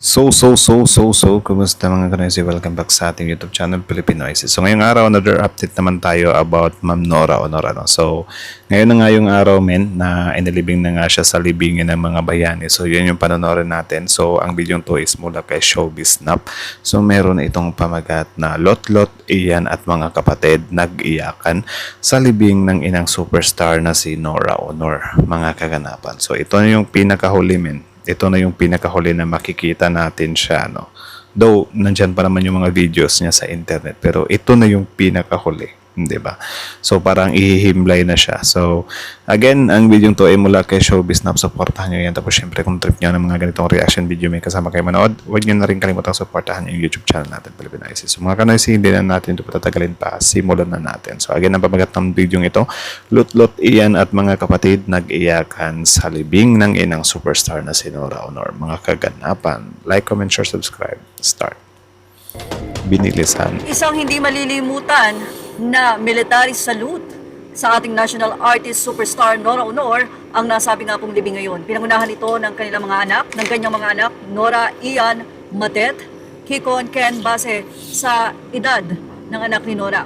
Kumusta mga kanoysi? Welcome back sa ating YouTube channel, Pilipinoises. So, ngayong araw, another update naman tayo about Ma'am Nora Honor. So, ngayon na nga yung araw, na inilibing na nga siya sa libingin ng mga bayani. So, yun yung panonorin natin. So, ang video to is mula kay Showbiz Snap. So, meron itong pamagat na Lot-Lot, Ian at mga kapatid nag-iyakan sa libing ng inang superstar na si Nora Honor. Mga kaganapan. So, ito na yung pinakahuli, ito na yung pinakahuli na makikita natin siya, no? Though, nandyan pa naman yung mga videos niya sa internet, pero ito na yung pinakahuli, di ba? So, parang ihihimlay na siya. So, again, ang video to ay mula kay Showbiz Snap. Supportahan nyo yan. Tapos, syempre, kung trip nyo ng mga ganitong reaction video may kasama kayo manood, huwag nyo na rin kalimutang supportahan yung YouTube channel natin, Pilipinoises. So, mga kanoysi, hindi na natin ito patatagalin pa. Simulan na natin. So, again, ang pamagat ng video ito, Lot-Lot, Ian at mga kapatid nag-iyakan sa libing ng inang superstar na si Nora Honor. Mga kaganapan. Like, comment, share, subscribe. Start. Binilisan. Isang hindi malilimutan na military salute sa ating national artist superstar Nora Honor ang nasabi nga pong libing ngayon. Pinangunahan ito ng kanilang mga anak, ng kanyang mga anak, Nora, Ian, Matet, Kikon, Ken, base sa edad ng anak ni Nora.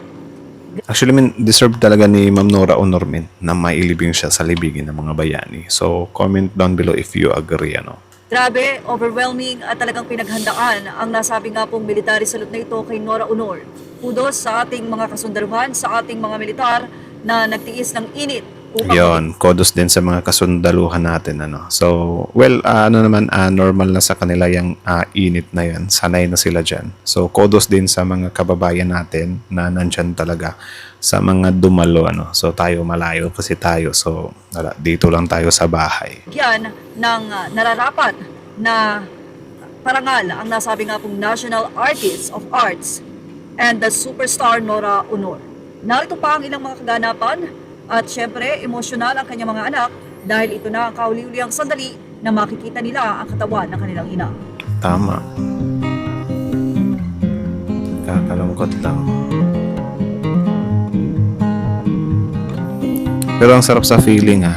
Actually, deserve talaga ni Ma'am Nora Honor, na mailibing siya sa libingin ng mga bayani. So, comment down below if you agree, Grabe, overwhelming at talagang pinaghandaan ang nasabi nga pong military salute na ito kay Nora Honor. Kudos sa ating mga kasundaluhan, sa ating mga militar na nagtiis ng init. Yon, kudos din sa mga kasundaluhan natin, So, well, normal na sa kanila yung init na yan. Sanay na sila dyan. So, kudos din sa mga kababayan natin na nandyan talaga sa mga dumalo, So, tayo malayo kasi tayo. So, dito lang tayo sa bahay. Yan ng nararapat na parangal ang nasabi nga pong National Artist of Arts and the Superstar Nora Honor. Narito pa ang ilang mga kaganapan at syempre emosyonal ang kanyang mga anak dahil ito na ang kauli-ulihang sandali na makikita nila ang katawan ng kanilang ina. Tama. Kakalungkot lang. Pero ang sarap sa feeling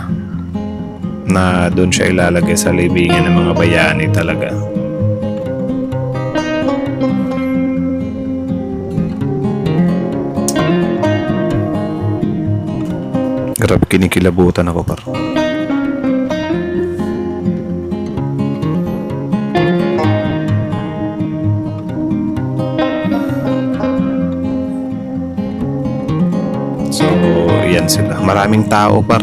na doon siya ilalagay sa libingan ng mga bayani talaga. Grabe, kinikilabutan ako par. So, yan sila. Maraming tao par.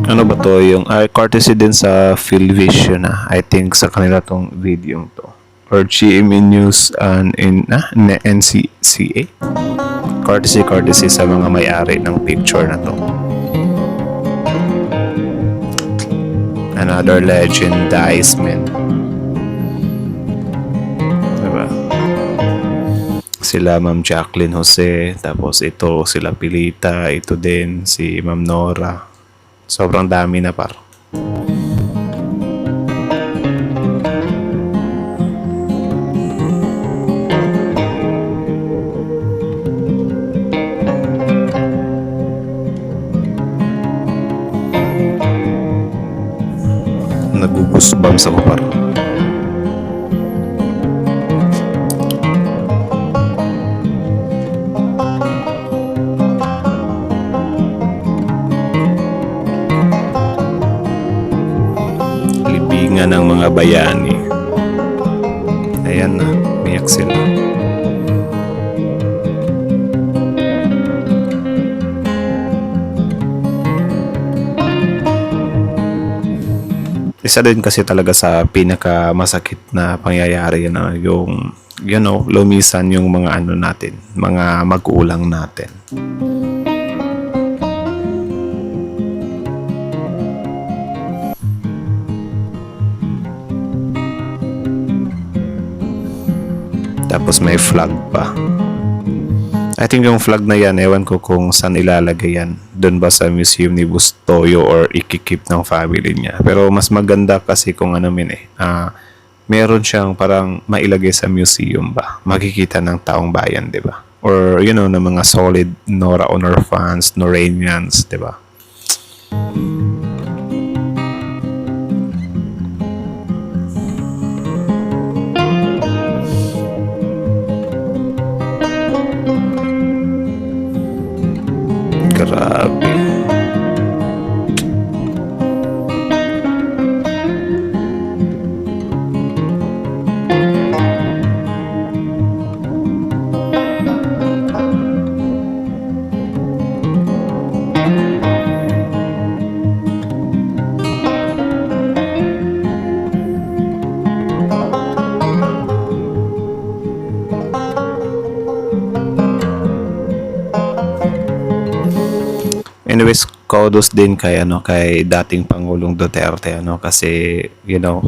Ano ba to? Yung courtesy din sa PhilVision I think sa kanila tong video to. Or GMA News and NCCA. Courtesy sa mga may-ari ng picture na to. Another legend dies, Diba? Sila Ma'am Jacqueline Jose, tapos ito sila Pilita, ito din si Ma'am Nora. Sobrang dami na par. Nagugusbams ako par. Libingan ng mga bayani. Ayan na, miyak sila. Isa din kasi talaga sa pinakamasakit na pangyayari yung lumisan yung mga natin, mga magulang natin. Tapos may flag pa. I think yung flag na yan, ewan ko kung saan ilalagay yan. Doon ba sa museum ni Bustoyo or ikikip ng family niya. Pero mas maganda kasi kung meron siyang parang mailagay sa museum ba, makikita ng taong bayan, di ba? Or ng mga solid Nora Honor fans, Noranians, di ba? Grabe. Anyways, kudos din kay kay dating Pangulong Duterte kasi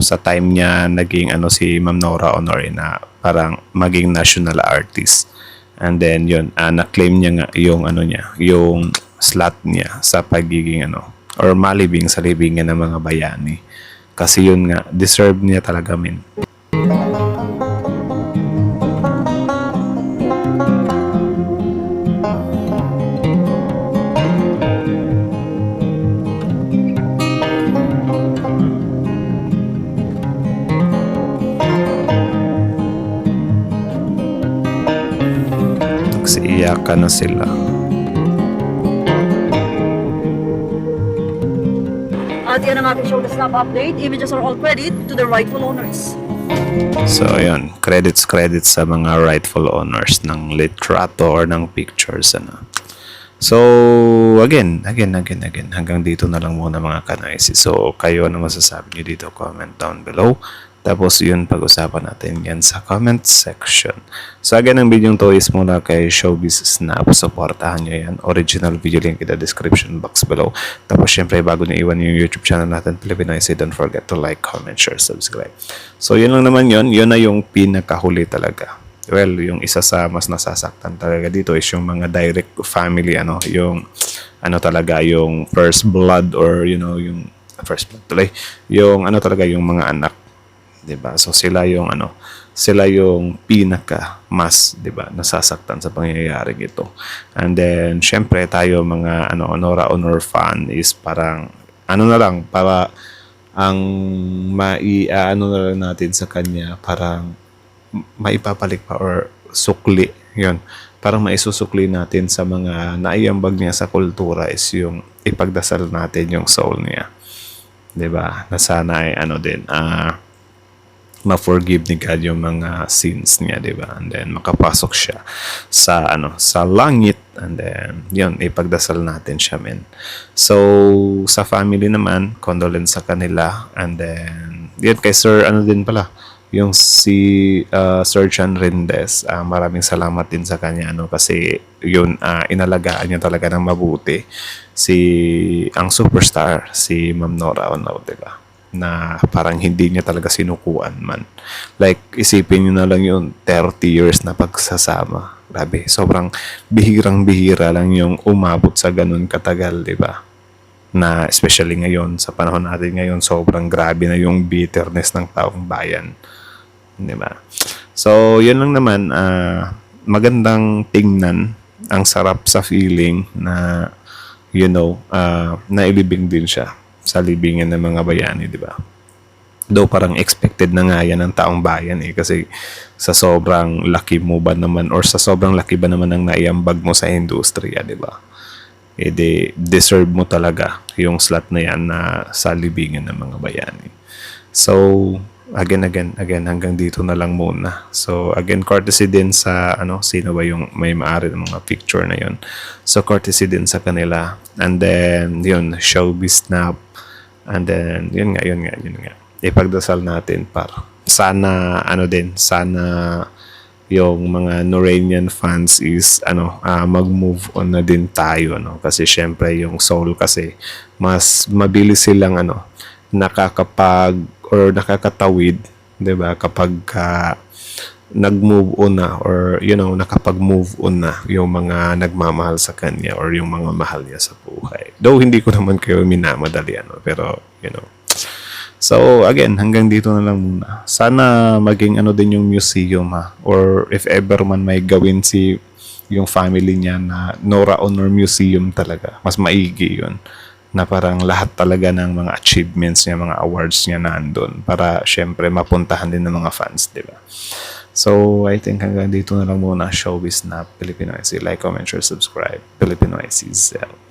sa time niya naging si Ma'am Nora Honor na parang maging national artist. And then na-claim niya nga yung niya, yung slot niya sa pagiging or malibing sa libingan ng mga bayani. Kasi yun nga, deserve niya talaga min. Iyakan na sila. At yan ang ating show the snap update. Images are all credit to the rightful owners. So, yun. Credits sa mga rightful owners ng litrato or ng pictures. So, again. Hanggang dito na lang muna mga kanaisi. So, kayo ano masasabi nyo dito? Comment down below. Tapos yun, pag-usapan natin yan sa comment section. So again, ang video to is mula kay Showbiz Snap. Supportahan nyo yan. Original video link in the description box below. Tapos syempre, bago nyo iwan yung YouTube channel natin, Pilipinoise, don't forget to like, comment, share, subscribe. So yun lang naman yun. Yun na yung pinakahuli talaga. Well, yung isa sa mas nasasaktan talaga dito is yung mga direct family, yung talaga, yung first blood or yung first blood tuloy. Yung talaga, yung mga anak. 'Di ba? So sila yung sila yung pinaka mas 'di ba nasasaktan sa pangyayaring ito. And then syempre tayo mga Nora Honor fan is parang na lang para ang na lang natin sa kanya, parang maipapalik pa or sukli 'yon. Parang maisusukli natin sa mga naiambag niya sa kultura is yung ipagdasal natin yung soul niya. 'Di ba? Na sana ay din ma-forgive ni God yung mga sins niya, di ba? And then makapasok siya sa sa langit, and then yun, ipagdasal natin siya, men. So sa family naman, condolence sa kanila, and then yun kay Sir din pala, yung si Sir John Rendez, maraming salamat din sa kanya kasi yun, inalagaan niya talaga ng mabuti ang superstar, si Ma'am Nora Honor, di ba? Na parang hindi niya talaga sinukuan man. Like, isipin nyo na lang yung 30 years na pagsasama. Grabe, sobrang bihirang-bihira lang yung umabot sa ganun katagal, di ba? Na especially ngayon, sa panahon natin ngayon, sobrang grabe na yung bitterness ng taong bayan. Di ba? So, yun lang naman, magandang tingnan, ang sarap sa feeling na, nailibing din siya sa libingan ng mga bayani, di ba? Though parang expected na nga yan ng taong bayan kasi sa sobrang laki mo ba naman or sa sobrang laki ba naman ang naiambag mo sa industriya, di ba? Deserve mo talaga yung slot na yan na sa libingan ng mga bayani. So, again, hanggang dito na lang muna. So, again, courtesy din sa, sino ba yung may maari ng mga picture na yun. So, courtesy din sa kanila. And then, yun, Showbiz Snap. And then, yun nga. Ipagdasal natin para sana, sana yung mga Noranian fans is, mag-move on na din tayo, Kasi, syempre, yung soul kasi, mas mabilis silang, nakakatawid, 'di ba? Kapag nag-move on na or nakapag-move on na yung mga nagmamahal sa kanya or yung mga mahal niya sa buhay. Though hindi ko naman kayo minamadali pero So again, hanggang dito na lang muna. Sana maging ano din yung museum ha. Or if ever man may gawin si yung family niya na Nora Honor Museum talaga. Mas maigi yun. Na parang lahat talaga ng mga achievements niya, mga awards niya nandun. Para syempre mapuntahan din ng mga fans, di ba? So, I think hanggang dito na lang muna. Showbiz na Filipino IC. Like, comment, share, subscribe. Filipino IC is out.